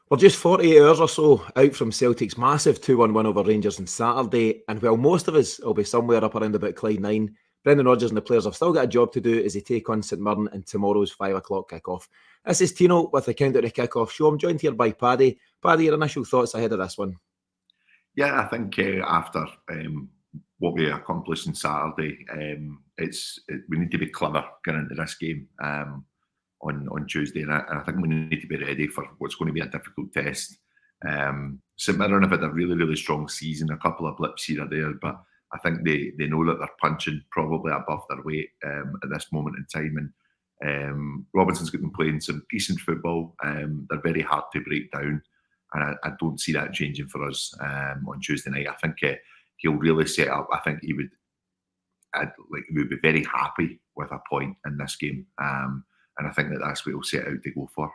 We're just 48 hours or so out from Celtic's massive 2-1 win over Rangers on Saturday, and while most of us will be somewhere up around about Clyde 9, Brendan Rodgers and the players have still got a job to do as they take on St Mirren in tomorrow's 5 o'clock kick-off. This is Tino with the Countdown to Kick-Off show. I'm joined here by Paddy. Paddy, your initial thoughts ahead of this one? Yeah, I think after what we accomplished on Saturday, we need to be clever going into this game on Tuesday, and I think we need to be ready for what's going to be a difficult test. St Mirren have had a really, really strong season, a couple of blips here or there, but I think they know that they're punching probably above their weight at this moment in time, and Robinson's got them playing some decent football. They're very hard to break down, and I don't see that changing for us on Tuesday night. I think he'll really set up. I think he would be very happy with a point in this game, and I think that's what he'll set out to go for.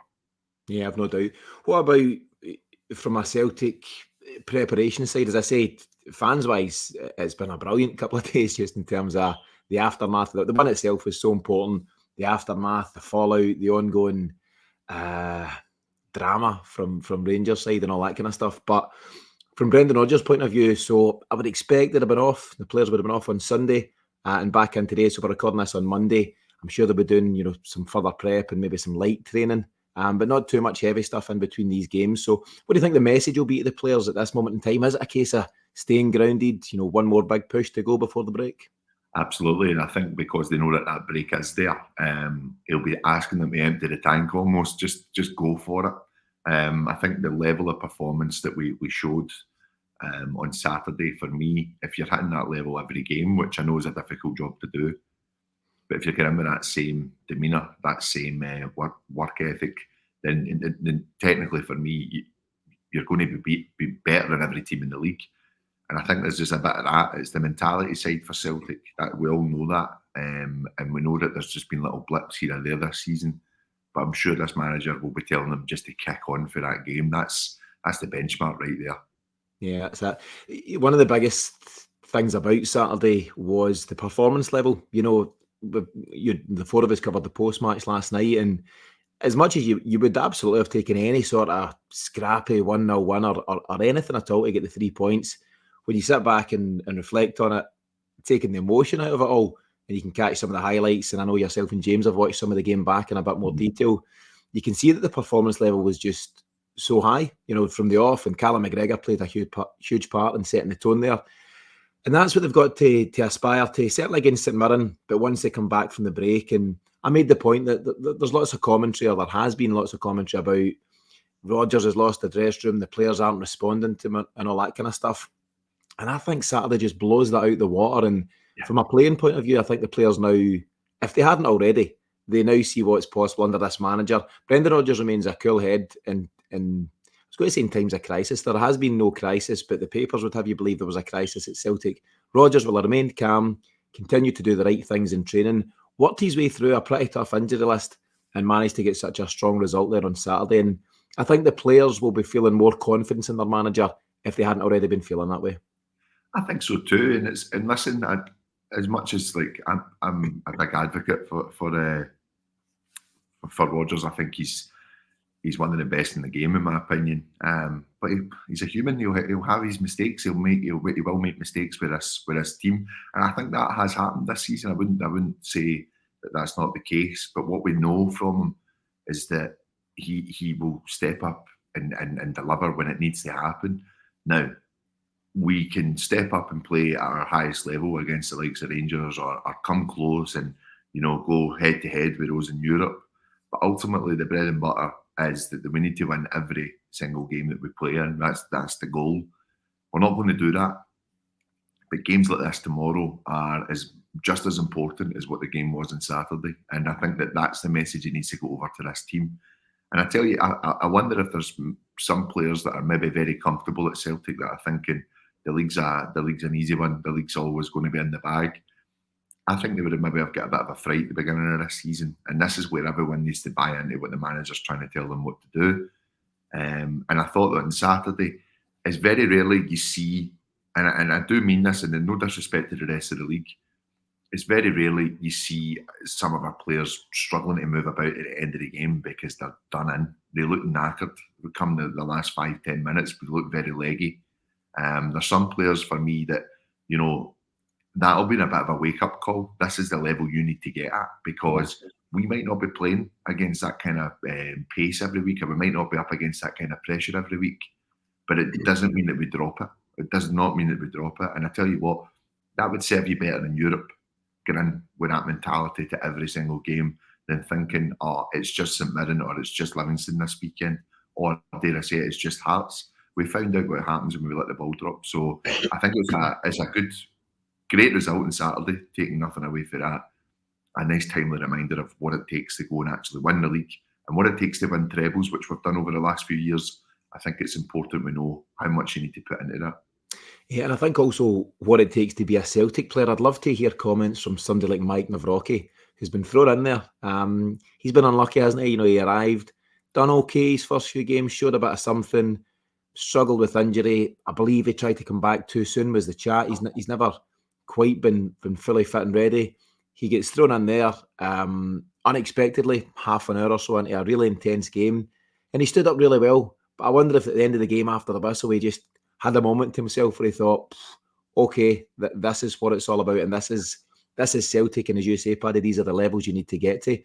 Yeah, I've no doubt. What about from a Celtic preparation side? As I say, fans-wise, it's been a brilliant couple of days just in terms of the aftermath. The win itself was so important. The aftermath, the fallout, the ongoing drama from Rangers side and all that kind of stuff. But from Brendan Rodgers' point of view, so I would expect they'd have been off. The players would have been off on Sunday and back in today. So we're recording this on Monday. I'm sure they'll be doing, some further prep and maybe some light training, but not too much heavy stuff in between these games. So what do you think the message will be to the players at this moment in time? Is it a case of staying grounded, one more big push to go before the break? Absolutely, and I think because they know that break is there, he'll be asking them to empty the tank almost, just go for it. I think the level of performance that we showed on Saturday, for me, if you're hitting that level every game, which I know is a difficult job to do, but if you're getting with that same demeanour, that same work ethic, then technically for me, you're going to be better than every team in the league. And I think there's just a bit of that. It's the mentality side for Celtic. That we all know that. And we know that there's just been little blips here and there this season. But I'm sure this manager will be telling them just to kick on for that game. That's the benchmark right there. Yeah, that's that. One of the biggest things about Saturday was the performance level. The four of us covered the post-match last night, and as much as you would absolutely have taken any sort of scrappy 1-0 win or anything at all to get the 3 points, when you sit back and reflect on it, taking the emotion out of it all, and you can catch some of the highlights, and I know yourself and James have watched some of the game back in a bit more detail, you can see that the performance level was just so high, from the off, and Callum McGregor played a huge part in setting the tone there. And that's what they've got to aspire to, certainly against St Mirren, but once they come back from the break. And I made the point that there's lots of commentary, or there has been lots of commentary about Rodgers has lost the dressing room, the players aren't responding to him and all that kind of stuff. And I think Saturday just blows that out the water. And from a playing point of view, I think the players now, if they hadn't already, they now see what's possible under this manager. Brendan Rodgers remains a cool head, and I was going to say in times of crisis. There has been no crisis, but the papers would have you believe there was a crisis at Celtic. Rodgers will have remained calm, continue to do the right things in training, worked his way through a pretty tough injury list, and managed to get such a strong result there on Saturday. And I think the players will be feeling more confidence in their manager if they hadn't already been feeling that way. I think so too, and listen, as much as I'm a big advocate for Rodgers, I think he's one of the best in the game in my opinion. But he's a human. He'll have his mistakes. He will make mistakes with his team, and I think that has happened this season. I wouldn't say that that's not the case. But what we know from him is that he will step up and deliver when it needs to happen. Now, we can step up and play at our highest level against the likes of Rangers or come close and go head to head with those in Europe. But ultimately, the bread and butter is that we need to win every single game that we play in. That's the goal. We're not going to do that. But games like this tomorrow are just as important as what the game was on Saturday. And I think that's the message he needs to go over to this team. And I tell you, I wonder if there's some players that are maybe very comfortable at Celtic that are thinking the league's an easy one. The league's always going to be in the bag. I think they would have maybe got a bit of a fright at the beginning of this season. And this is where everyone needs to buy into what the manager's trying to tell them what to do. And I thought that on Saturday, it's very rarely you see, and I do mean this, and no disrespect to the rest of the league, it's very rarely you see some of our players struggling to move about at the end of the game because they're done in. they look knackered. We come the last 5-10 minutes, we look very leggy. There's some players for me that, you know, that'll be a bit of a wake-up call. This is the level you need to get at, because we might not be playing against that kind of pace every week, or we might not be up against that kind of pressure every week. But it doesn't mean that we drop it. It does not mean that we drop it. And I tell you what, that would serve you better in Europe, get in with that mentality to every single game, than thinking, oh, it's just St Mirren or it's just Livingston this weekend, or dare I say it's just Hearts. We found out what happens when we let the ball drop. So I think it's a great result on Saturday, taking nothing away for that. A nice timely reminder of what it takes to go and actually win the league, and what it takes to win trebles, which we've done over the last few years. I think it's important we know how much you need to put into that. Yeah, and I think also what it takes to be a Celtic player. I'd love to hear comments from somebody like Maik Nawrocki, who's been thrown in there. He's been unlucky, hasn't he? You know, he arrived, done okay his first few games, showed a bit of something, struggled with injury. I believe he tried to come back too soon, was the chat. He's never quite been fully fit and ready. He gets thrown in there unexpectedly, half an hour or so into a really intense game, and he stood up really well. But I wonder if at the end of the game, after the whistle, he just had a moment to himself where he thought, okay, this is what it's all about, and this is Celtic, and as you say, Paddy, these are the levels you need to get to.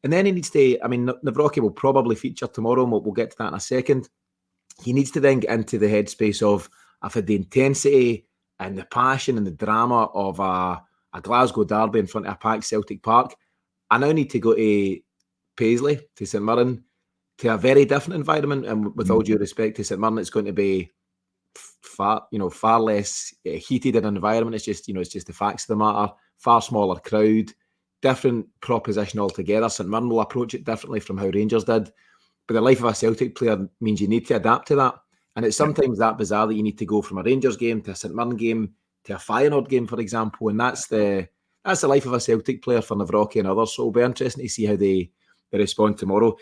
And then he needs to, I mean, Nawrocki will probably feature tomorrow, and we'll get to that in a second. He needs to then get into the headspace of, I've had the intensity and the passion and the drama of a Glasgow derby in front of a packed Celtic Park. I now need to go to Paisley, to St Mirren, to a very different environment, and with all due respect to St Mirren, it's going to be far less heated an environment. It's just the facts of the matter. Far smaller crowd, different proposition altogether. St Mirren will approach it differently from how Rangers did. But the life of a Celtic player means you need to adapt to that, and it's sometimes that bizarre that you need to go from a Rangers game to a St Mirren game to a Feyenoord game, for example, and that's the life of a Celtic player for Nawrocki and others. So it'll be interesting to see how they respond tomorrow.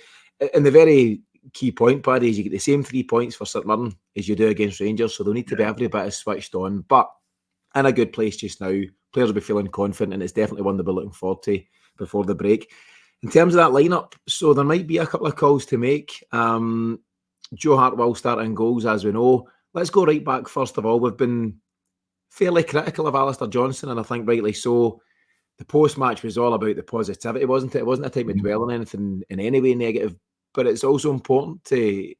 And the very key point, Paddy, is you get the same 3 points for St Mirren as you do against Rangers, so they'll need to be every bit as switched on, but in a good place just now. Players will be feeling confident, and it's definitely one they'll be looking forward to before the break. In terms of that lineup, so there might be a couple of calls to make. Joe Hart will start in goals, as we know. Let's go right back first of all. We've been fairly critical of Alistair Johnston, and I think rightly so. The post-match was all about the positivity, wasn't it? It wasn't a time to dwell on anything in any way negative, but it's also important to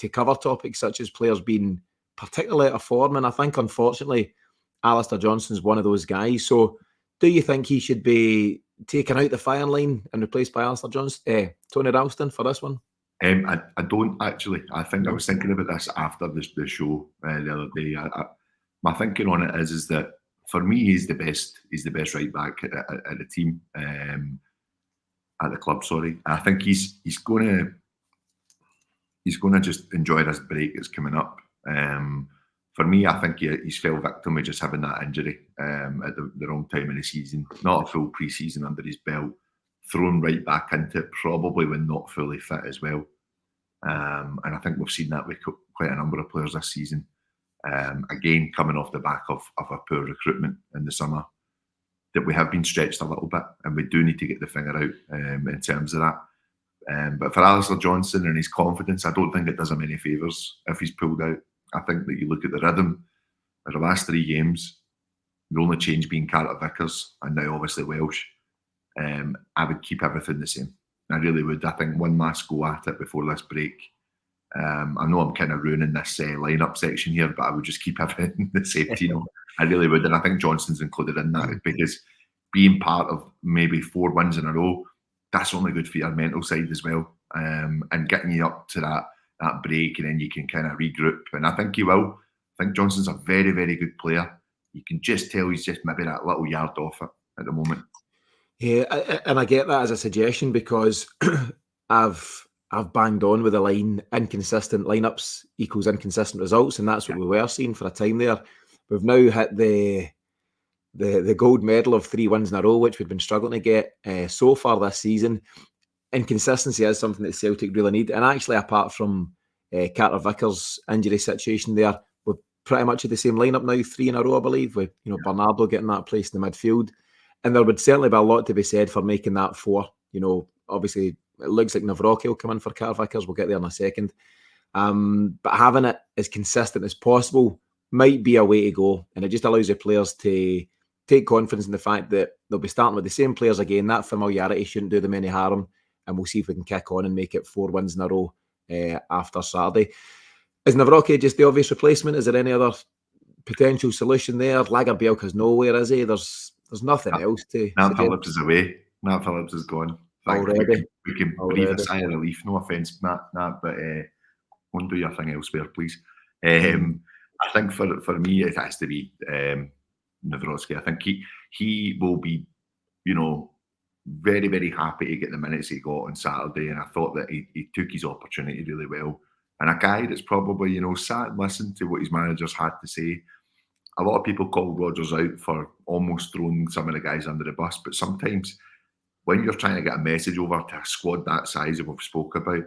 cover topics such as players being particularly out of form, and I think, unfortunately, Alistair Johnston's one of those guys. So do you think he should be taken out the firing line and replaced by Alistair Johnston, Tony Ralston, for this one? I don't actually. I think I was thinking about this after the show the other day. My thinking on it is that for me, he's the best. He's the best right back at the team, at the club. Sorry, I think he's going to just enjoy this break that's coming up. For me, I think he's fell victim of just having that injury at the wrong time in the season. Not a full pre-season under his belt, thrown right back into it, probably when not fully fit as well. And I think we've seen that with quite a number of players this season. Again, coming off the back of a poor recruitment in the summer, that we have been stretched a little bit, and we do need to get the finger out in terms of that. But for Alistair Johnston and his confidence, I don't think it does him any favours if he's pulled out. I think that you look at the rhythm of the last 3 games, the only change being Carter Vickers and now obviously Welsh. I would keep everything the same. I really would. I think one last go at it before this break. I know I'm kind of ruining this lineup section here, but I would just keep everything the same. I really would, and I think Johnston's included in that, because being part of maybe 4 wins in a row, that's only good for your mental side as well, and getting you up to that break, and then you can kind of regroup. And I think you will. I think Johnston's a very, very good player. You can just tell he's just maybe that little yard off it at the moment. Yeah, and I get that as a suggestion, because I've banged on with the line, inconsistent lineups equals inconsistent results, and that's what we were seeing for a time there. We've now hit the gold medal of 3 wins in a row, which we've been struggling to get so far this season. Inconsistency is something that Celtic really need, and actually, apart from Carter Vickers' injury situation there, we're pretty much at the same lineup now, 3 in a row, I believe, with Bernardo getting that place in the midfield. And there would certainly be a lot to be said for making that 4. Obviously It looks like Nawrocki will come in for Carter Vickers. We'll get there in a second. But having it as consistent as possible might be a way to go, and it just allows the players to take confidence in the fact that they'll be starting with the same players again. That familiarity shouldn't do them any harm, and we'll see if we can kick on and make it 4 wins in a row after Saturday. Is Nawrocki just the obvious replacement? Is there any other potential solution there? Lagerbielke's nowhere, is he? There's nothing else to Nat Phillips is away. Nat Phillips is gone. Already. We can breathe a sigh of relief. No offence, Nat, but go and do your thing elsewhere, please. I think for me, it has to be Nawrocki. I think he will be, very, very happy to get the minutes he got on Saturday, and I thought that he took his opportunity really well. And a guy that's probably, sat and listened to what his managers had to say. A lot of people call Rodgers out for almost throwing some of the guys under the bus, but sometimes when you're trying to get a message over to a squad that size that we've spoke about,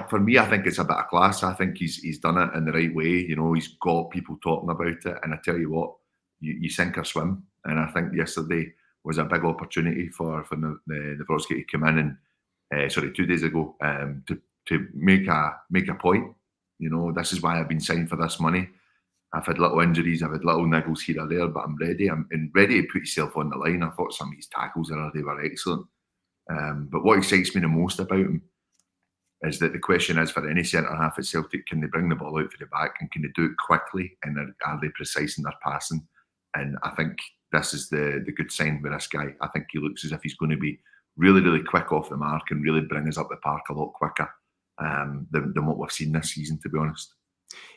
for me, I think it's a bit of class. I think he's done it in the right way. He's got people talking about it, and I tell you what, you sink or swim. And I think yesterday was a big opportunity for the Nawrocki to come in and 2 days ago to make a point. This is why I've been signed for this money. I've had little injuries, I've had little niggles here or there, but I'm ready. I'm ready to put yourself on the line. I thought some of his tackles they were excellent. But what excites me the most about him is that the question is for any centre half at Celtic, can they bring the ball out for the back and can they do it quickly, and are they precise in their passing? And I think this is the good sign with this guy. I think he looks as if he's going to be really, really quick off the mark and really bring us up the park a lot quicker than what we've seen this season, to be honest.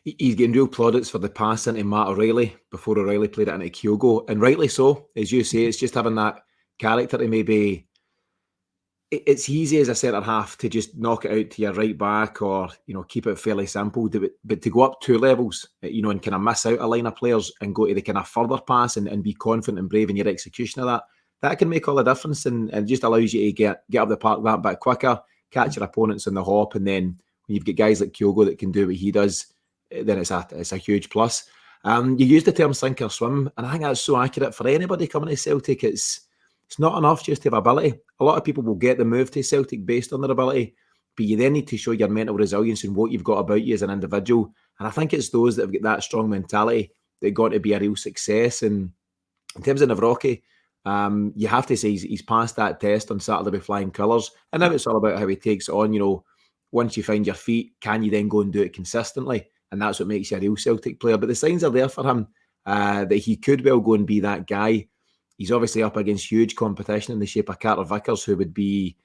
He's getting real plaudits for the pass into Matt O'Reilly before O'Reilly played it into Kyogo, and rightly so. As you say, it's just having that character to maybe... It's easy as a centre half to just knock it out to your right back or, keep it fairly simple. But to go up 2 levels, and kind of miss out a line of players and go to the kind of further pass and be confident and brave in your execution of that can make all the difference and just allows you to get up the park that bit quicker, catch your opponents in the hop, and then when you've got guys like Kyogo that can do what he does, then it's a huge plus. You use the term sink or swim, and I think that's so accurate for anybody coming to Celtic. It's not enough just to have ability. A lot of people will get the move to Celtic based on their ability, but you then need to show your mental resilience and what you've got about you as an individual. And I think it's those that have got that strong mentality that got to be a real success. And in terms of Nawrocki, you have to say he's passed that test on Saturday with flying colours. And now it's all about how he takes it on. Once you find your feet, can you then go and do it consistently? And that's what makes you a real Celtic player. But the signs are there for him that he could well go and be that guy. He's obviously up against huge competition in the shape of Carter Vickers, who would be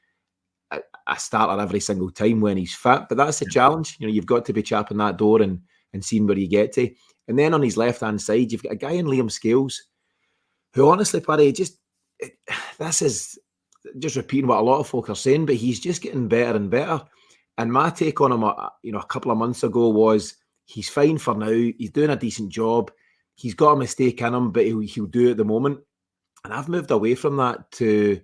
a starter every single time when he's fit. But that's the challenge. You've got to be chapping that door and seeing where you get to. And then on his left-hand side, you've got a guy in Liam Scales, who honestly, Paddy, this is just repeating what a lot of folk are saying, but he's just getting better and better. And my take on him, a couple of months ago was he's fine for now. He's doing a decent job. He's got a mistake in him, but he'll do it at the moment. And I've moved away from that to,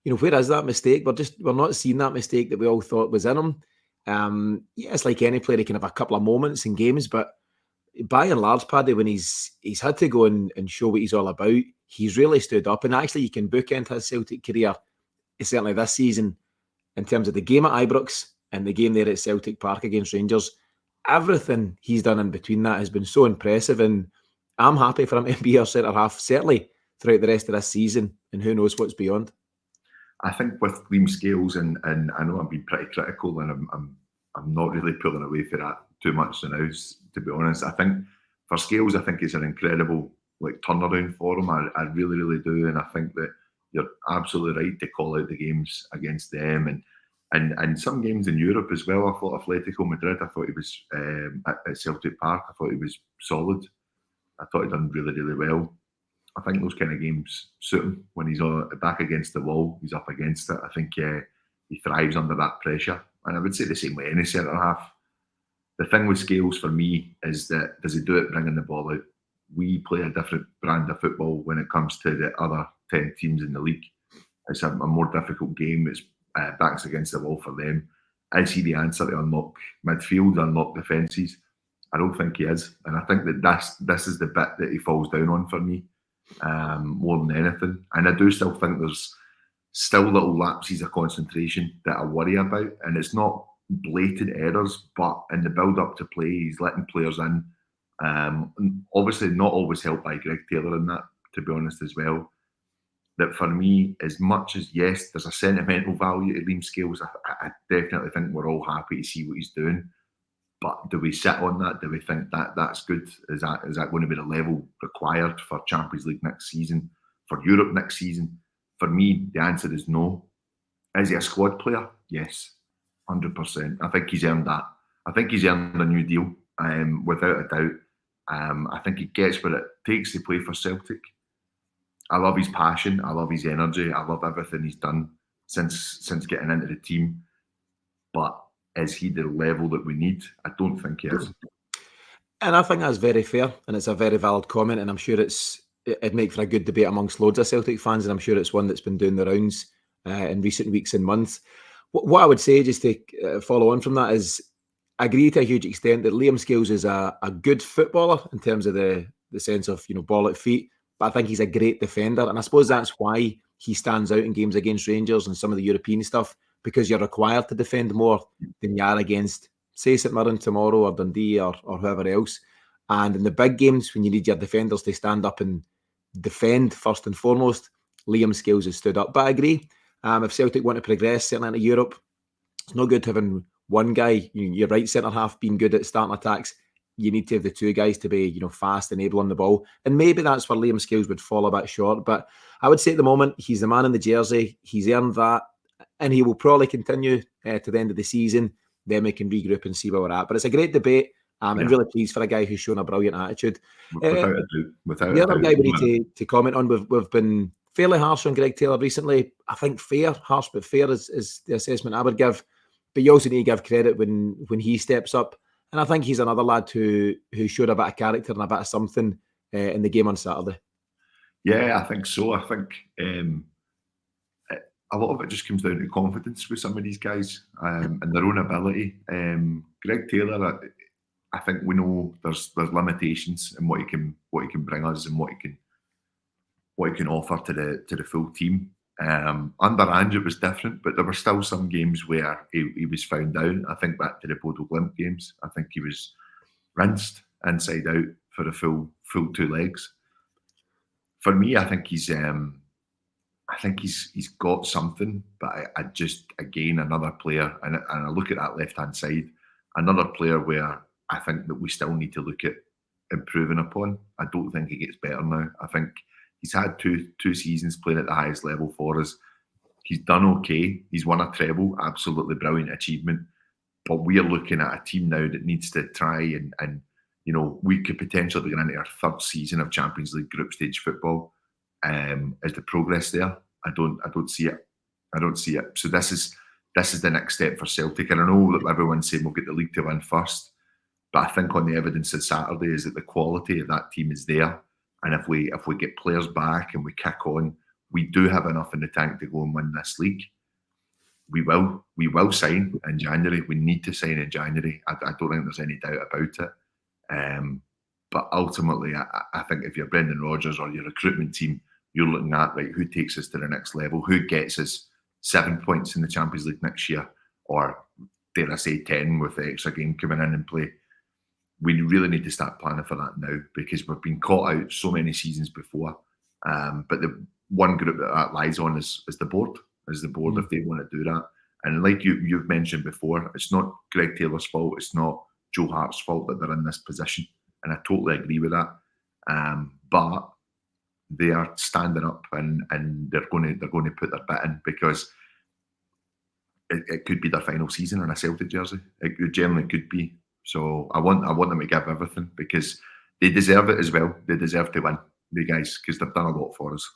where is that mistake? We're not seeing that mistake that we all thought was in him. It's like any player, he can have a couple of moments in games, but by and large, Paddy, when he's had to go and show what he's all about, he's really stood up. And actually, you can bookend his Celtic career, certainly this season, in terms of the game at Ibrox and the game there at Celtic Park against Rangers. Everything he's done in between that has been so impressive, and I'm happy for him to be our centre half, certainly throughout the rest of this season, and who knows what's beyond. I think with Liam Scales, and I know I'm being pretty critical, and I'm not really pulling away for that too much now, to be honest. I think for Scales, I think it's an incredible turnaround for him. I really, really do, and I think that you're absolutely right to call out the games against them, and some games in Europe as well. I thought Atletico Madrid, I thought he was at Celtic Park, I thought he was solid. I thought he'd done really, really well. I think those kind of games suit him when he's back against the wall. He's up against it. I think he thrives under that pressure. And I would say the same way any centre half. The thing with Scales for me is that, does he do it bringing the ball out? We play a different brand of football when it comes to the other 10 teams in the league. It's a more difficult game. It's backs against the wall for them. Is he the answer to unlock midfield, unlock defences? I don't think he is. And I think that this is the bit that he falls down on for me. More than anything. And I do still think there's still little lapses of concentration that I worry about. And it's not blatant errors, but in the build-up to play, he's letting players in. Obviously, not always helped by Greg Taylor in that, to be honest, as well. That for me, as much as, yes, there's a sentimental value to Liam Scales, I definitely think we're all happy to see what he's doing. But do we sit on that? Do we think that that's good? Is that going to be the level required for Champions League next season, for Europe next season? For me, the answer is no. Is he a squad player? Yes, 100%. I think he's earned that. I think he's earned a new deal, without a doubt. I think he gets what it takes to play for Celtic. I love his passion. I love his energy. I love everything he's done since getting into the team. But is he the level that we need? I don't think he is. And I think that's very fair, and it's a very valid comment, and I'm sure it'd make for a good debate amongst loads of Celtic fans, and I'm sure it's one that's been doing the rounds in recent weeks and months. What I would say, just to follow on from that, is I agree to a huge extent that Liam Scales is a good footballer in terms of the sense of, ball at feet, but I think he's a great defender, and I suppose that's why he stands out in games against Rangers and some of the European stuff, because you're required to defend more than you are against, say, St Mirren tomorrow or Dundee or whoever else. And in the big games, when you need your defenders to stand up and defend first and foremost, Liam Scales has stood up. But I agree, if Celtic want to progress, certainly into Europe, it's no good having one guy, your right centre-half, being good at starting attacks. You need to have the two guys to be, fast and able on the ball. And maybe that's where Liam Scales would fall a bit short. But I would say at the moment, he's the man in the jersey. He's earned that. And he will probably continue to the end of the season. Then we can regroup and see where we're at. But it's a great debate. I'm really pleased for a guy who's shown a brilliant attitude. Without a doubt. The other guy we need to comment on, we've been fairly harsh on Greg Taylor recently. I think harsh but fair is the assessment I would give. But you also need to give credit when he steps up. And I think he's another lad who showed a bit of character and a bit of something in the game on Saturday. Yeah, I think so. I think a lot of it just comes down to confidence with some of these guys and their own ability. Greg Taylor, I think we know there's limitations in what he can bring us and what he can offer to the full team. Under Ange it was different, but there were still some games where he was found out. I think back to the Bodo Glimt games. I think he was rinsed inside out for the full 2 legs. For me, I think he's got something, but I just, again, another player, and I look at that left-hand side, another player where I think that we still need to look at improving upon. I don't think he gets better now. I think he's had two seasons playing at the highest level for us. He's done okay. He's won a treble, absolutely brilliant achievement. But we are looking at a team now that needs to try and we could potentially be going into our 3rd season of Champions League group stage football. Is the progress there? I don't see it. I don't see it. So this is the next step for Celtic. And I know that everyone's saying we'll get the league to win first, but I think on the evidence of Saturday is that the quality of that team is there. And if we get players back and we kick on, we do have enough in the tank to go and win this league. We will sign in January. We need to sign in January. I don't think there's any doubt about it. But ultimately, I think if you're Brendan Rodgers or your recruitment team, you're looking at, right, who takes us to the next level? Who gets us 7 points in the Champions League next year? Or, dare I say, 10 with the extra game coming in and play? We really need to start planning for that now, because we've been caught out so many seasons before. But the one group that lies on is the board. Is the board if they want to do that. And like you've mentioned before, it's not Greg Taylor's fault. It's not Joe Hart's fault that they're in this position. And I totally agree with that. But they are standing up and they're going to put their bit in, because it could be their final season in a Celtic jersey. It generally could be. So I want them to give everything, because they deserve it as well. They deserve to win, the guys, because they've done a lot for us.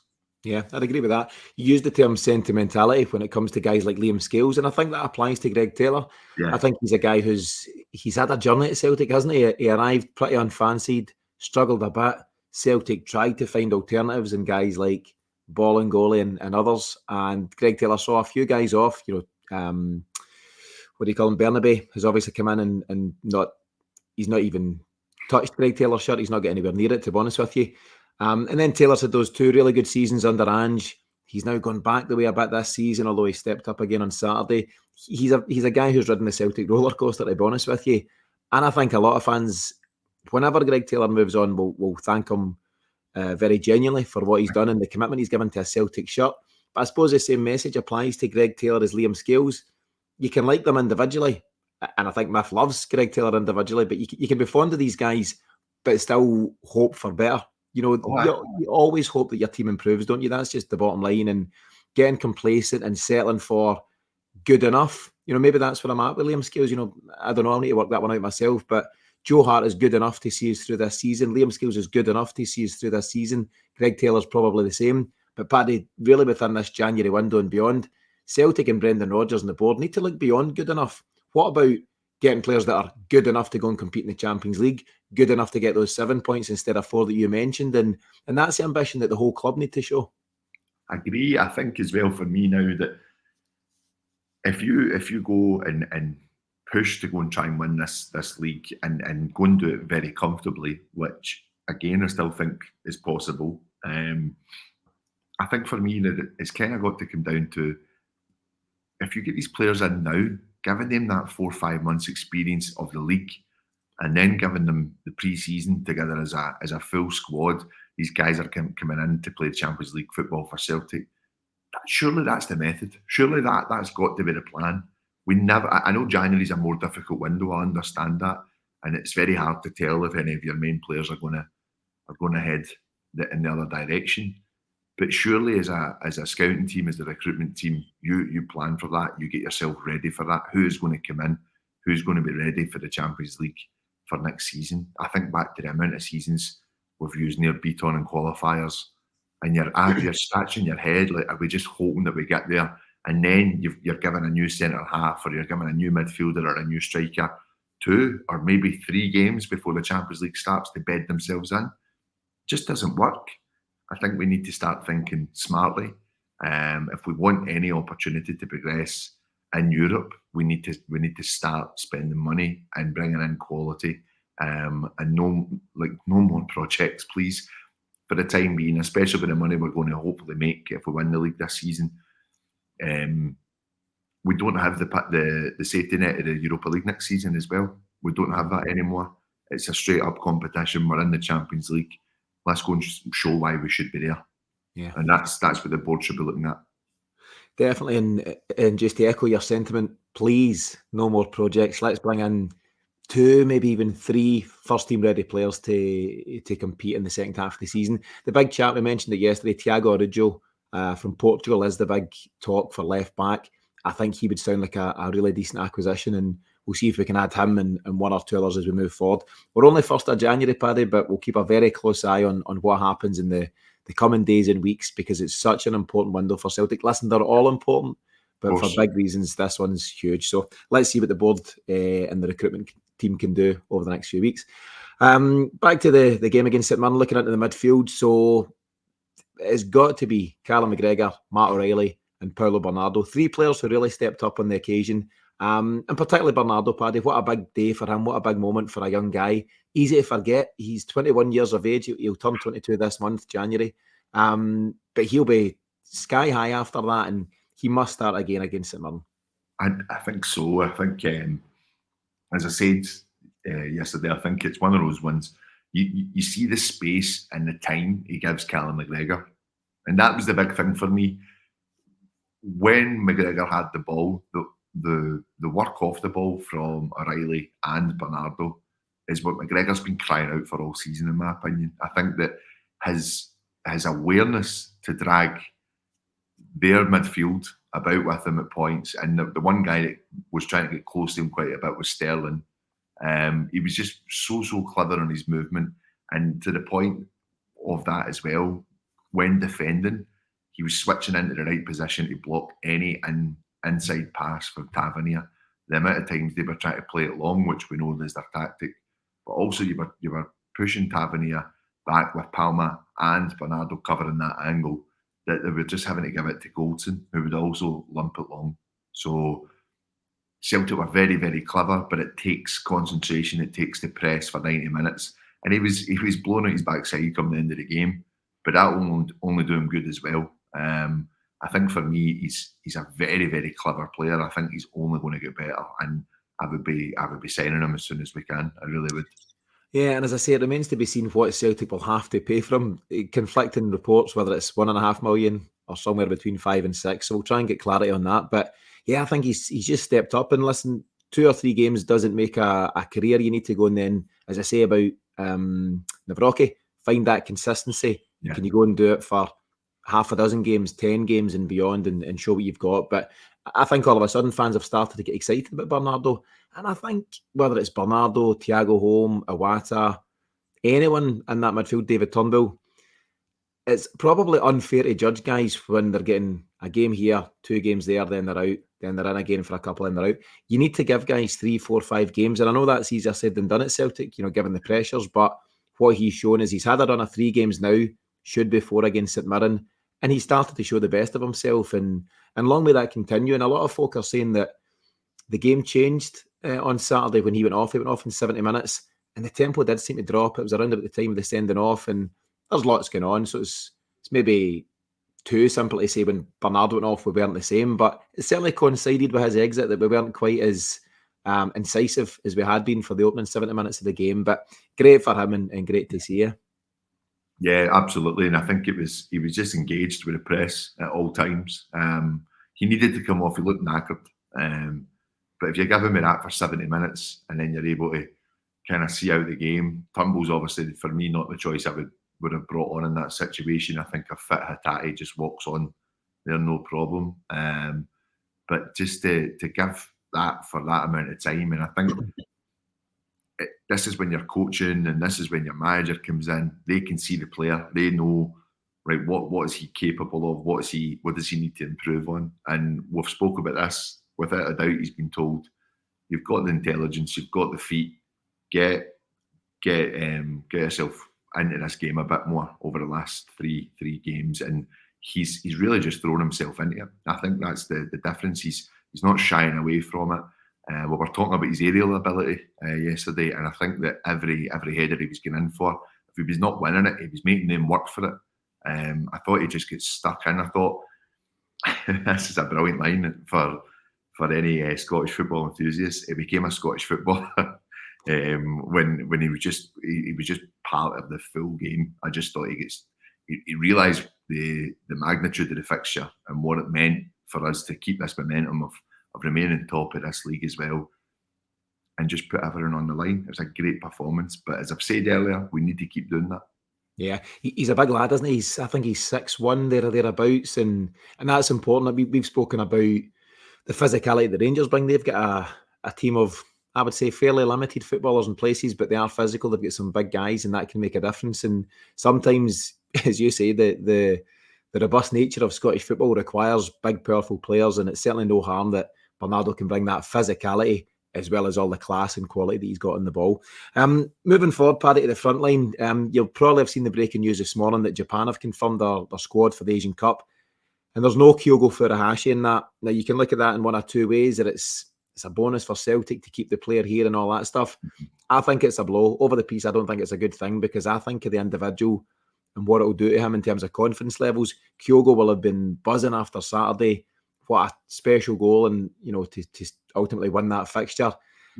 Yeah, I'd agree with that. You use the term sentimentality when it comes to guys like Liam Scales, and I think that applies to Greg Taylor. Yeah. I think he's a guy he's had a journey at Celtic, hasn't he? He arrived pretty unfancied, struggled a bit. Celtic tried to find alternatives in guys like Ball and goalie and others, and Greg Taylor saw a few guys off. What do you call him? Bernardo has obviously come in and he's not even touched Greg Taylor's shirt. He's not getting anywhere near it, to be honest with you. And then Taylor's had those 2 really good seasons under Ange. He's now gone back the way a bit this season, although he stepped up again on Saturday. He's a guy who's ridden the Celtic roller coaster, to be honest with you. And I think a lot of fans, whenever Greg Taylor moves on, will thank him very genuinely for what he's done and the commitment he's given to a Celtic shirt. But I suppose the same message applies to Greg Taylor as Liam Scales. You can like them individually, and I think Miff loves Greg Taylor individually, but you can be fond of these guys, but still hope for better. You know, you always hope that your team improves, don't you? That's just the bottom line. And getting complacent and settling for good enough, you know, maybe that's where I'm at with Liam Scales. You know, I don't know, I'll need to work that one out myself, but Joe Hart is good enough to see us through this season. Liam Scales is good enough to see us through this season. Greg Taylor's probably the same. But Paddy, really within this January window and beyond, Celtic and Brendan Rodgers and the board need to look beyond good enough. What about getting players that are good enough to go and compete in the Champions League, good enough to get those 7 points instead of 4 that you mentioned? And that's the ambition that the whole club need to show. I agree. I think as well for me now that if you go and push to go and try and win this league and go and do it very comfortably, which again I still think is possible. I think for me that it's kind of got to come down to, if you get these players in now, giving them that 4 or 5 months experience of the league, and then giving them the pre-season together as a full squad. These guys are coming in to play Champions League football for Celtic. Surely that's the method. Surely that's got to be the plan. I know January's a more difficult window. I understand that, and it's very hard to tell if any of your main players are going to head in the other direction. But surely, as a scouting team, as a recruitment team, you plan for that. You get yourself ready for that. Who is going to come in? Who's going to be ready for the Champions League for next season? I think back to the amount of seasons we've used near beat-on in qualifiers, and you're scratching your head like, are we just hoping that we get there? And then you're given a new centre half, or you're given a new midfielder or a new striker 2 or maybe 3 games before the Champions League starts to bed themselves in. It just doesn't work. I think we need to start thinking smartly. If we want any opportunity to progress in Europe, we need to start spending money and bringing in quality. And no more projects, please, for the time being, especially with the money we're going to hopefully make if we win the league this season. We don't have the safety net of the Europa League next season as well. We don't have that anymore. It's a straight up competition. We're in the Champions League. Let's go and show why we should be there. Yeah, and that's what the board should be looking at. Definitely, and just to echo your sentiment, please, no more projects. Let's bring in 2, maybe even 3 first-team ready players to compete in the second half of the season. The big chat, we mentioned it yesterday, Thiago Araujo from Portugal is the big talk for left back. I think he would sound like a really decent acquisition, and we'll see if we can add him and 1 or 2 others as we move forward. We're only 1st of January, Paddy, but we'll keep a very close eye on what happens in the coming days and weeks, because it's such an important window for Celtic. Listen, they're all important, but for big reasons, this one's huge. So let's see what the board and the recruitment team can do over the next few weeks. Back to the game against St Mirren, looking into the midfield. So it's got to be Callum McGregor, Matt O'Reilly, and Paulo Bernardo. 3 players who really stepped up on the occasion. And particularly Bernardo, Paddy, what a big day for him. What a big moment for a young guy. Easy to forget. He's 21 years of age. He'll turn 22 this month, January. But he'll be sky high after that, and he must start again against St Mirren. I think so. I think, as I said yesterday, I think it's one of those ones. You see the space and the time he gives Callum McGregor. And that was the big thing for me. When McGregor had the ball, the work off the ball from O'Reilly and Bernardo is what McGregor's been crying out for all season, in my opinion. I think that his awareness to drag their midfield about with him at points, and the one guy that was trying to get close to him quite a bit was Sterling. He was just so clever on his movement, and to the point of that as well, when defending, he was switching into the right position to block any inside pass from Tavernier. The amount of times they were trying to play it long, which we know is their tactic, but also you were pushing Tavernier back with Palma and Bernardo covering that angle, that they were just having to give it to Goldson, who would also lump it long. So Celtic were very, very clever, but it takes concentration. It takes the press for 90 minutes. And he was blowing out his backside come the end of the game, but that will only do him good as well. I think for me, he's a very, very clever player. I think he's only going to get better, and I would be signing him as soon as we can. I really would. Yeah, and as I say, it remains to be seen what Celtic will have to pay for him. Conflicting reports, whether it's 1.5 million or somewhere between 5 and 6. So we'll try and get clarity on that. But yeah, I think he's just stepped up. And listen, 2 or 3 games doesn't make a career. You need to go and then, as I say about Nawrocki, find that consistency. Yeah. Can you go and do it for half a dozen games, 10 games and beyond, and show what you've got? But I think all of a sudden fans have started to get excited about Bernardo. And I think whether it's Bernardo, Thiago Holm, Iwata, anyone in that midfield, David Turnbull, it's probably unfair to judge guys when they're getting a game here, 2 games there, then they're out, then they're in again for a couple and they're out. You need to give guys 3, 4, 5 games. And I know that's easier said than done at Celtic, given the pressures, but what he's shown is he's had a run of 3 games now, should be 4 against St Mirren, and he started to show the best of himself. And long may that continue. And a lot of folk are saying that the game changed on Saturday when he went off. He went off in 70 minutes, and the tempo did seem to drop. It was around about the time of the sending off, and there's lots going on. So it's maybe too simple to say when Bernardo went off we weren't the same, but it certainly coincided with his exit that we weren't quite as incisive as we had been for the opening 70 minutes of the game. But great for him and great to see you. Yeah, absolutely. And I think he was just engaged with the press at all times. He needed to come off. He looked knackered. But if you give him that for 70 minutes and then you're able to kind of see out the game, Turnbull's obviously, for me, not the choice I would have brought on in that situation. I think a fit Hatate just walks on there, no problem. But just to give that for that amount of time, and I think this is when you're coaching and this is when your manager comes in. They can see the player. They know, right, what is he capable of? What does he need to improve on? And we've spoke about this. Without a doubt, he's been told, you've got the intelligence, you've got the feet, get yourself into this game a bit more over the last three games, and he's really just thrown himself into it. I think that's the difference. He's not shying away from it. We were talking about his aerial ability yesterday, and I think that every header he was going in for, if he was not winning it, he was making them work for it. I thought he just gets stuck in. I thought this is a brilliant line for any Scottish football enthusiast. He became a Scottish footballer when he was just part of the full game. I just thought he realised the magnitude of the fixture and what it meant for us to keep this momentum of remaining top of this league as well, and just put everything on the line. It was a great performance, but as I've said earlier, we need to keep doing that. Yeah, he's a big lad, isn't he? I think he's 6'1" there or thereabouts, and that's important. We've spoken about the physicality the Rangers bring. They've got a team of, I would say, fairly limited footballers in places, but they are physical. They've got some big guys, and that can make a difference. And sometimes, as you say, the robust nature of Scottish football requires big, powerful players, and it's certainly no harm that Bernardo can bring that physicality as well as all the class and quality that he's got on the ball. Moving forward, Paddy, to the front line, you'll probably have seen the breaking news this morning that Japan have confirmed their squad for the Asian Cup. And there's no Kyogo Furuhashi in that. Now, you can look at that in one or two ways, that it's a bonus for Celtic to keep the player here and all that stuff. I think it's a blow. Over the piece, I don't think it's a good thing, because I think of the individual and what it'll do to him in terms of confidence levels. Kyogo will have been buzzing after Saturday. What a special goal, and to ultimately win that fixture.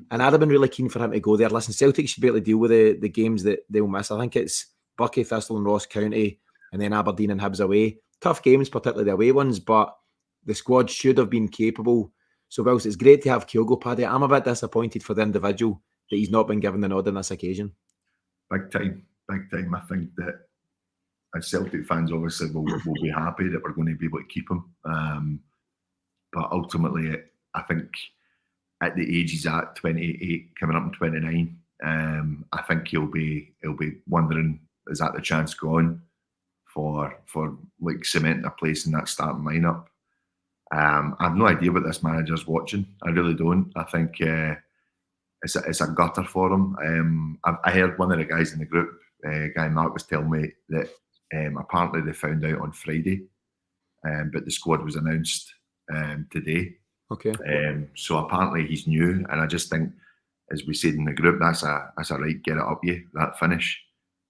And I'd have been really keen for him to go there. Listen, Celtic should be able to deal with the games that they'll miss. I think it's Buckie, Thistle and Ross County, and then Aberdeen and Hibs away. Tough games, particularly the away ones, but the squad should have been capable. So whilst it's great to have Kyogo, Paddy, I'm a bit disappointed for the individual that he's not been given the nod on this occasion. Big time. I think that as Celtic fans, obviously, will be happy that we're going to be able to keep him. But ultimately, I think at the age he's at, 28, coming up in 29, I think he'll be wondering, is that the chance gone for like cementing a place in that starting lineup? I have no idea what this manager's watching. I really don't. I think it's a gutter for him. I heard one of the guys in the group, guy Mark, was telling me that apparently they found out on Friday, but the squad was announced today. Okay. So apparently he's new, and I just think, as we said in the group, that's a right, get it up you, that finish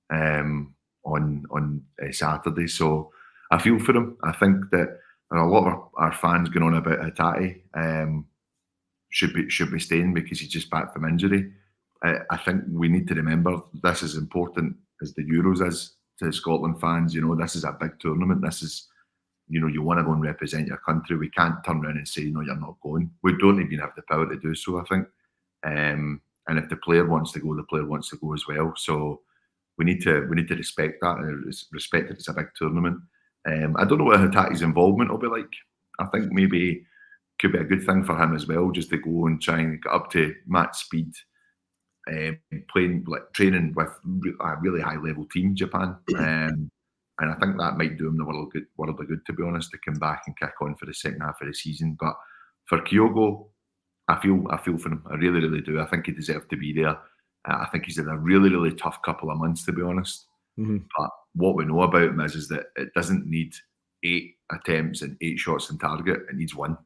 on Saturday. So I feel for him. I think that a lot of our fans going on about Hatate should be staying because he's just back from injury. I think we need to remember this is important as the Euros is to Scotland fans. You know, this is a big tournament. This is, you know, you want to go and represent your country. We can't turn around and say, no, you're not going. We don't even have the power to do so, I think. And if the player wants to go, the player wants to go as well. So we need to respect that and respect that it's a big tournament. I don't know what Hatate's involvement will be like. I think maybe could be a good thing for him as well, just to go and try and get up to match speed, playing like training with a really high level team, Japan. And I think that might do him the world of good, to be honest, to come back and kick on for the second half of the season. But for Kyogo, I feel for him. I really, really do. I think he deserved to be there. I think he's had a really, really tough couple of months, to be honest. But what we know about him is that it doesn't need 8 attempts and 8 shots on target. It needs 1.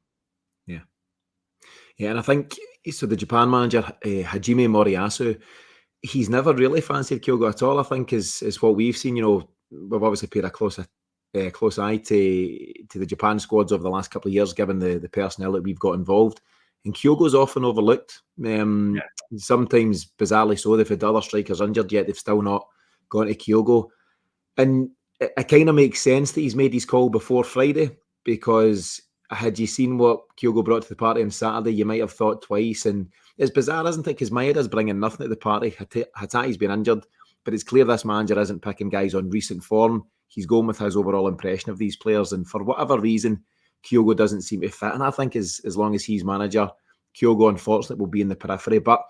Yeah, and I think, so the Japan manager, Hajime Moriyasu, he's never really fancied Kyogo at all, I think, is what we've seen. You know, we've obviously paid a close eye to the Japan squads over the last couple of years, given the personnel that we've got involved. And Kyogo's often overlooked. Sometimes, bizarrely so, they've had other strikers injured, yet they've still not gone to Kyogo. And it kind of makes sense that he's made his call before Friday, because had you seen what Kyogo brought to the party on Saturday, you might have thought twice. And it's bizarre, isn't it? Because Maeda's bringing nothing to the party. Hatate's been injured, but it's clear this manager isn't picking guys on recent form. He's going with his overall impression of these players. And for whatever reason, Kyogo doesn't seem to fit. And I think as long as he's manager, Kyogo, unfortunately, will be in the periphery. But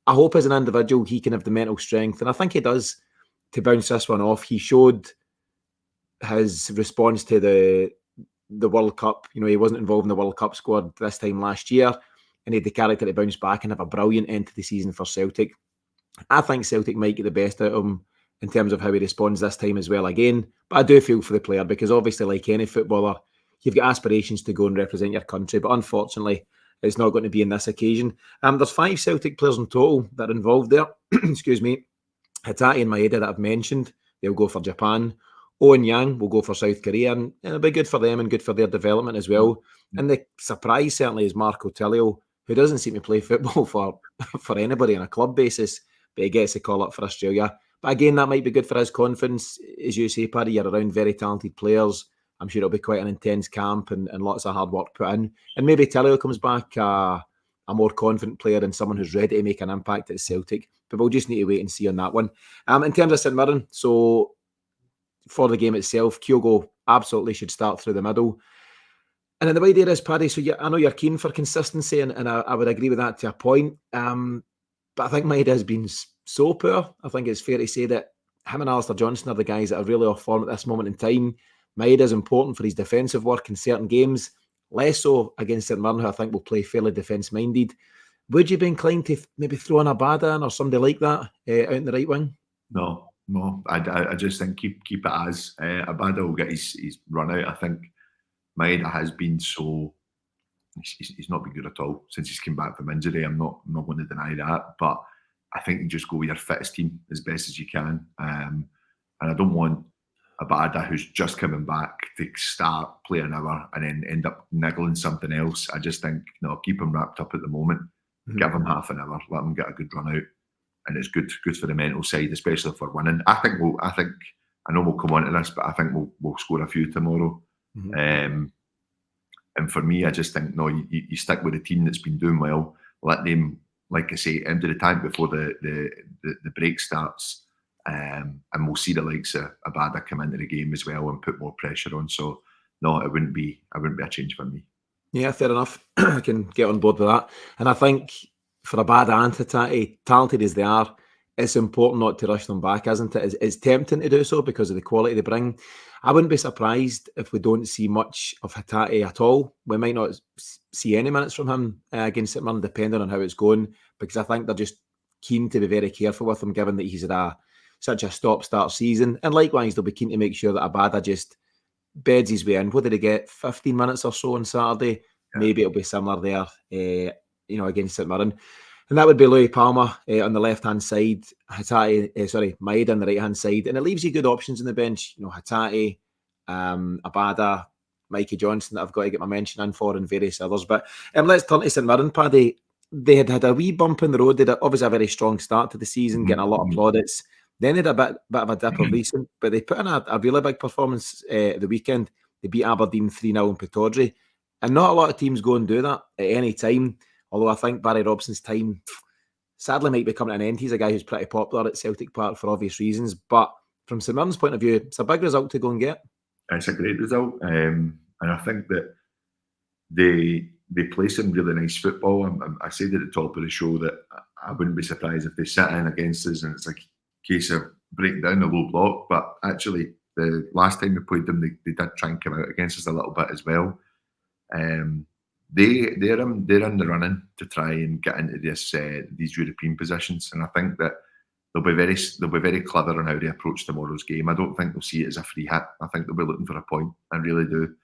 I hope as an individual, he can have the mental strength. And I think he does to bounce this one off. He showed his response to the World Cup. You know, he wasn't involved in the World Cup squad this time last year, and he had the character to bounce back and have a brilliant end to the season for Celtic. I think Celtic might get the best out of him in terms of how he responds this time as well again. But I do feel for the player, because obviously, like any footballer, you've got aspirations to go and represent your country, but unfortunately, it's not going to be in this occasion. There's 5 Celtic players in total that are involved there. Excuse me. Hatate and Maeda that I've mentioned, they'll go for Japan. Owen Yang will go for South Korea, and it'll be good for them and good for their development as well. And the surprise certainly is Marco Tilio, who doesn't seem to play football for anybody on a club basis, but he gets a call up for Australia. But again, that might be good for his confidence. As you say, Paddy, you're around very talented players. I'm sure it'll be quite an intense camp and lots of hard work put in. And maybe Tilio comes back a more confident player and someone who's ready to make an impact at Celtic. But we'll just need to wait and see on that one. In terms of St Mirren, so for the game itself, Kyogo absolutely should start through the middle. And then the way there is, Paddy, so I know you're keen for consistency, and I would agree with that to a point. But I think Maida has been so poor. I think it's fair to say that him and Alistair Johnston are the guys that are really off form at this moment in time. Maida is important for his defensive work in certain games, less so against St Mirren, who I think will play fairly defence-minded. Would you be inclined to maybe throw an Abada in or somebody like that out in the right wing? No. I just think keep it as Abada will get his run out. I think Maeda has been so he's not been good at all since he's come back from injury. I'm not going to deny that, but I think you just go with your fittest team as best as you can. And I don't want Abada, who's just coming back, to start play an hour and then end up niggling something else. I just think keep him wrapped up at the moment. Give him half an hour, let him get a good run out. And it's good for the mental side, especially for winning. I know we'll come on to this, but I think we'll score a few tomorrow. And for me, I just think you stick with the team that's been doing well. Let them, like I say, empty the tank before the break starts, and we'll see the likes of Abada come into the game as well and put more pressure on. So no, it wouldn't be a change for me. Yeah, fair enough. I can get on board with that, and I think, for Abada and Hatate, talented as they are, it's important not to rush them back, isn't it? It's tempting to do so because of the quality they bring. I wouldn't be surprised if we don't see much of Hatate at all. We might not see any minutes from him against St Mirren, depending on how it's going, because I think they're just keen to be very careful with him, given that he's had such a stop-start season. And likewise, they'll be keen to make sure that Abada just beds his way in. What did he get? 15 minutes or so on Saturday? Yeah. Maybe it'll be similar there. Against St Mirren. And that would be Louis Palmer on the left-hand side, Maeda on the right-hand side. And it leaves you good options in the bench. Hatate, Abada, Mikey Johnson that I've got to get my mention in for, and various others. But let's turn to St Mirren, Paddy. They had a wee bump in the road. They had obviously a very strong start to the season, getting a lot of plaudits. Then they had a bit of a dip of recent, but they put in a really big performance the weekend. They beat Aberdeen 3-0 in Pittodrie. And not a lot of teams go and do that at any time. Although I think Barry Robson's time sadly might be coming to an end. He's a guy who's pretty popular at Celtic Park for obvious reasons. But from St Mirren's point of view, it's a big result to go and get. It's a great result. And I think that they play some really nice football. I said at the top of the show that I wouldn't be surprised if they sit in against us and it's a case of breaking down the low block. But actually, the last time we played them, they did try and come out against us a little bit as well. They're in the running to try and get into these European positions, and I think that they'll be very clever on how they approach tomorrow's game. I don't think they'll see it as a free hit. I think they'll be looking for a point. I really do.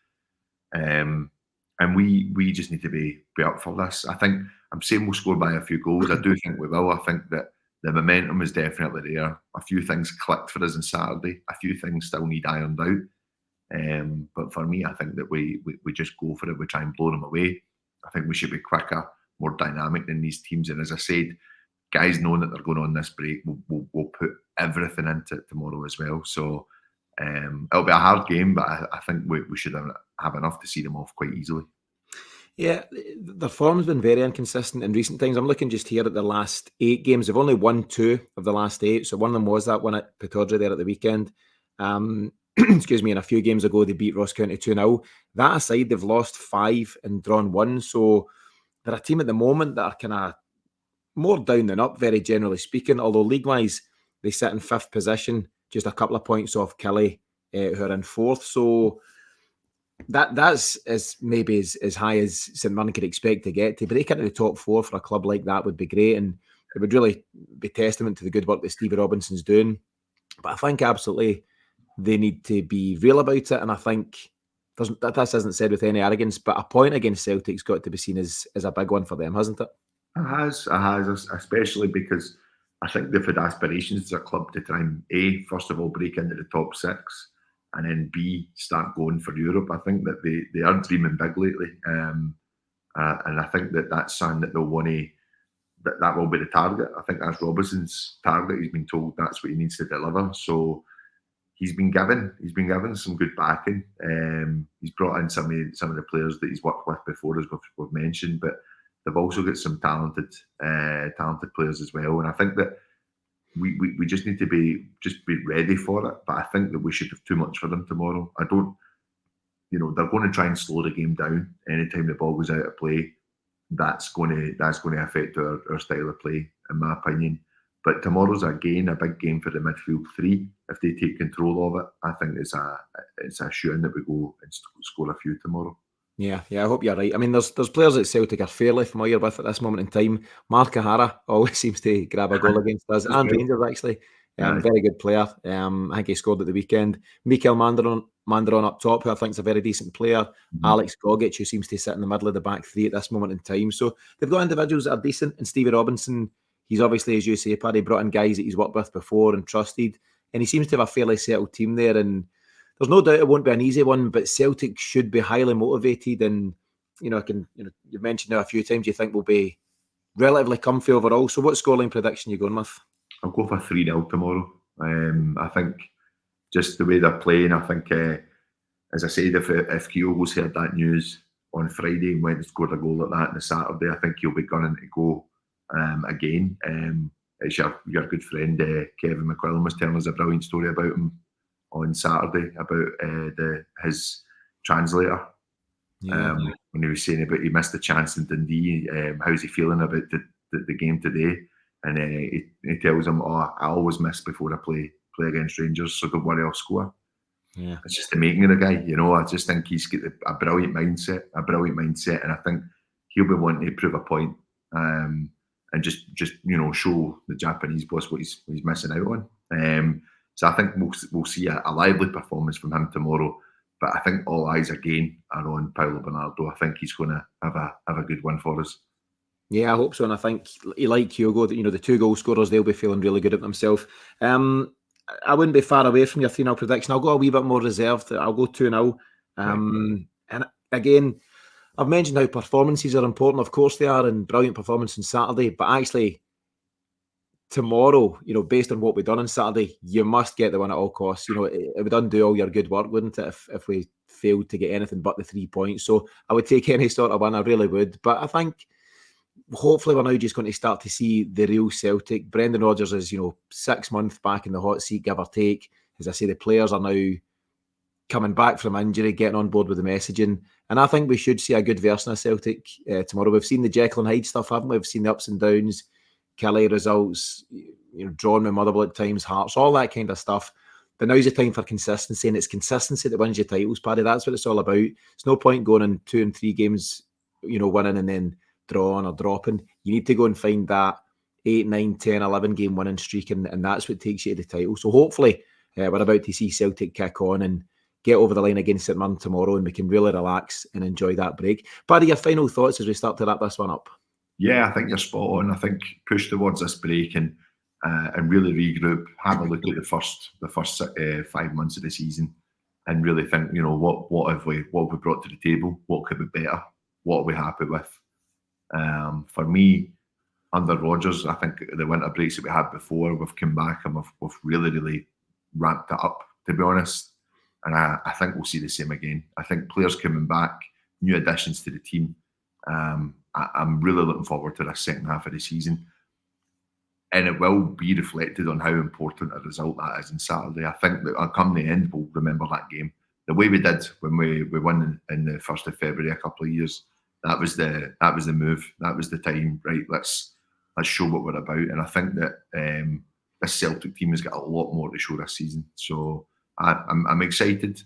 And we just need to be up for this. I think I'm saying we'll score by a few goals. I do think we will. I think that the momentum is definitely there. A few things clicked for us on Saturday. A few things still need ironed out. But for me, I think that we just go for it. We try and blow them away. I think we should be quicker, more dynamic than these teams. And as I said, guys knowing that they're going on this break, we'll put everything into it tomorrow as well. So it'll be a hard game, but I think we should have enough to see them off quite easily. Yeah, their form's been very inconsistent in recent times. I'm looking just here at the last 8 games. They've only won 2 of the last 8. So one of them was that one at Pittodrie there at the weekend. Excuse me, and a few games ago, they beat Ross County 2-0. That aside, they've lost 5 and drawn 1. So they're a team at the moment that are kind of more down than up, very generally speaking. Although league-wise, they sit in 5th position, just a couple of points off Killie, who are in 4th. So that's maybe as high as St Mirren could expect to get. To break into the top 4 for a club like that would be great, and it would really be testament to the good work that Stevie Robinson's doing. But I think absolutely they need to be real about it, and I think this isn't said with any arrogance, but a point against Celtic's got to be seen as a big one for them, hasn't it? It has, especially because I think they've had aspirations as a club to try and A, first of all, break into the top 6, and then B, start going for Europe. I think that they are dreaming big lately, and I think that that's something that they'll want to. That will be the target. I think that's Robinson's target. He's been told that's what he needs to deliver. So he's been given some good backing. He's brought in some of the players that he's worked with before, as we've mentioned, but they've also got some talented players as well. And I think that we just need to be ready for it. But I think that we should have too much for them tomorrow. I don't, they're going to try and slow the game down anytime the ball goes out of play. That's going to affect our style of play, in my opinion. But tomorrow's a big game for the midfield 3. If they take control of it, I think it's a shoo-in that we go and score a few tomorrow. Yeah, I hope you're right. I mean, there's players at Celtic are fairly familiar with at this moment in time. Mark O'Hara always seems to grab a goal against us, and Rangers actually. Very good player. I think he scored at the weekend. Mikel Mandaron up top, who I think is a very decent player. Mm-hmm. Alex Gogic, who seems to sit in the middle of the back 3 at this moment in time. So they've got individuals that are decent. And Stevie Robinson, he's obviously, as you say, Paddy, brought in guys that he's worked with before and trusted. And he seems to have a fairly settled team there. And there's no doubt it won't be an easy one, but Celtic should be highly motivated. And, you've mentioned now a few times you think we'll be relatively comfy overall. So what scoreline prediction are you going with? I'll go for 3-0 tomorrow. I think just the way they're playing, I think, as I said, if Kyogo's heard that news on Friday and went and scored a goal like that on the Saturday, I think he'll be gunning to go again. It's your good friend Kevin McQuillan was telling us a brilliant story about him on Saturday about his translator. Yeah. When he was saying about he missed the chance in Dundee, how's he feeling about the game today? And he tells him, I always miss before I play against Rangers, so don't worry, I'll score. Yeah. It's just the making of the guy, I just think he's got a brilliant mindset, and I think he'll be wanting to prove a point, and just show the Japanese boss what he's missing out on. So I think we'll see a lively performance from him tomorrow. But I think all eyes again are on Paulo Bernardo. I think he's going to have a good one for us. Yeah, I hope so. And I think like Kyogo, the 2 goal scorers, they'll be feeling really good at themselves. I wouldn't be far away from your 3-0 prediction. I'll go a wee bit more reserved. I'll go 2-0. again, I've mentioned how performances are important. Of course they are, and brilliant performance on Saturday. But actually, tomorrow, based on what we've done on Saturday, you must get the win at all costs. It would undo all your good work, wouldn't it, if we failed to get anything but the 3 points? So I would take any sort of win, I really would. But I think hopefully we're now just going to start to see the real Celtic. Brendan Rodgers is, 6 months back in the hot seat, give or take. As I say, the players are now coming back from injury, getting on board with the messaging. And I think we should see a good version of Celtic tomorrow. We've seen the Jekyll and Hyde stuff, haven't we? We've seen the ups and downs, Kelly results, drawn with Motherwell at times, Hearts, all that kind of stuff. But now's the time for consistency, and it's consistency that wins you titles, Paddy. That's what it's all about. It's no point going in 2 and 3 games, winning and then drawing or dropping. You need to go and find that 8, 9, 10, 11 game winning streak, and that's what takes you to the title. So hopefully we're about to see Celtic kick on and get over the line against St Mirren tomorrow, and we can really relax and enjoy that break. Paddy, your final thoughts as we start to wrap this one up? Yeah, I think you're spot on. I think push towards this break and really regroup, have a look at the first 5 months of the season, and really think, what have we brought to the table? What could be better? What are we happy with? For me, under Rodgers, I think the winter breaks that we had before, we've come back and we've really, really ramped it up, to be honest. And I think we'll see the same again. I think players coming back, new additions to the team. I'm really looking forward to the second half of the season. And it will be reflected on how important a result that is on Saturday. I think that come the end, we'll remember that game. The way we did when we won in the 1st of February a couple of years. That was the move. That was the time, right? Let's show what we're about. And I think that this Celtic team has got a lot more to show this season. So I'm excited.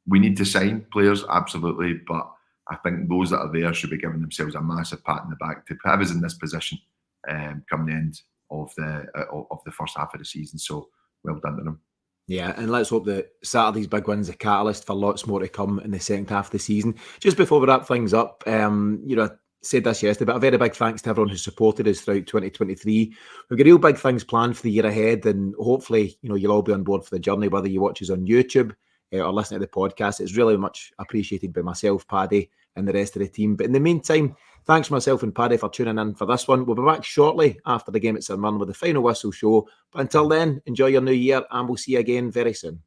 We need to sign players, absolutely, but I think those that are there should be giving themselves a massive pat in the back to have us in this position come the end of the first half of the season. So well done to them. Yeah, and let's hope that Saturday's big win's a catalyst for lots more to come in the second half of the season. Just before we wrap things up, I said this yesterday, but a very big thanks to everyone who supported us throughout 2023. We've got real big things planned for the year ahead, and hopefully, you'll all be on board for the journey, whether you watch us on YouTube or listen to the podcast. It's really much appreciated by myself, Paddy, and the rest of the team. But in the meantime, thanks myself and Paddy for tuning in for this one. We'll be back shortly after the game at St Mirren with the final whistle show. But until then, enjoy your new year, and we'll see you again very soon.